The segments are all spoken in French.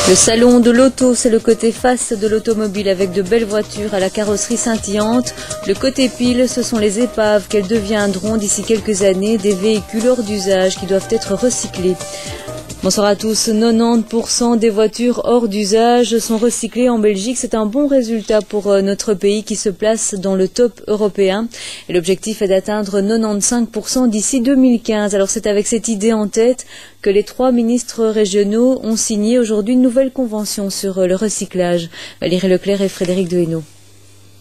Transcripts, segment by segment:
Le salon de l'auto, c'est le côté face de l'automobile avec de belles voitures à la carrosserie scintillante. Le côté pile, ce sont les épaves qu'elles deviendront d'ici quelques années, des véhicules hors d'usage qui doivent être recyclés. Bonsoir à tous. 90% des voitures hors d'usage sont recyclées en Belgique. C'est un bon résultat pour notre pays qui se place dans le top européen. Et l'objectif est d'atteindre 95% d'ici 2015. Alors c'est avec cette idée en tête que les 3 ministres régionaux ont signé aujourd'hui une nouvelle convention sur le recyclage. Valérie Leclerc et Frédéric Dehaenau.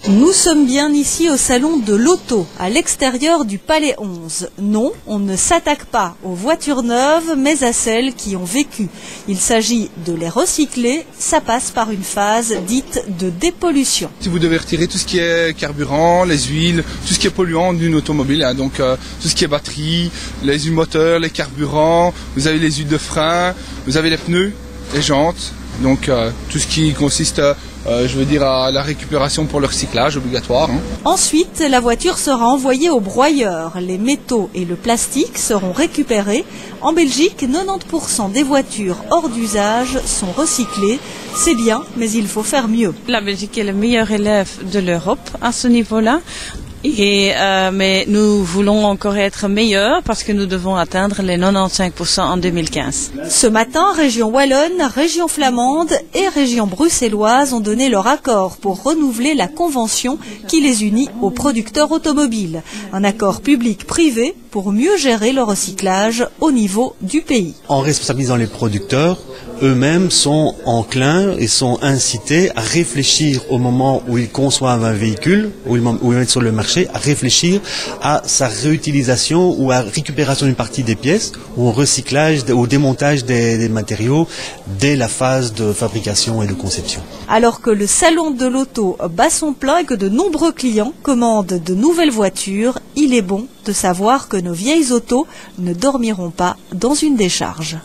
Nous sommes bien ici au salon de l'auto, à l'extérieur du Palais 11. Non, on ne s'attaque pas aux voitures neuves, mais à celles qui ont vécu. Il s'agit de les recycler, ça passe par une phase dite de dépollution. Si vous devez retirer tout ce qui est carburant, les huiles, tout ce qui est polluant d'une automobile, donc tout ce qui est batterie, les huiles moteurs, les carburants, vous avez les huiles de frein, vous avez les pneus, les jantes, donc tout ce qui consiste à la récupération pour le recyclage obligatoire. Ensuite, la voiture sera envoyée au broyeur. Les métaux et le plastique seront récupérés. En Belgique, 90% des voitures hors d'usage sont recyclées. C'est bien, mais il faut faire mieux. La Belgique est le meilleur élève de l'Europe à ce niveau-là. Mais nous voulons encore être meilleurs parce que nous devons atteindre les 95% en 2015. Ce matin, région wallonne, région flamande et région bruxelloise ont donné leur accord pour renouveler la convention qui les unit aux producteurs automobiles. Un accord public-privé pour mieux gérer le recyclage au niveau du pays. En responsabilisant les producteurs, eux-mêmes sont enclins et sont incités à réfléchir au moment où ils conçoivent un véhicule, où ils le mettent sur le marché, à réfléchir à sa réutilisation ou à récupération d'une partie des pièces, ou au recyclage, au démontage des matériaux dès la phase de fabrication et de conception. Alors que le salon de l'auto bat son plein et que de nombreux clients commandent de nouvelles voitures, il est bon de savoir que nos vieilles autos ne dormiront pas dans une décharge.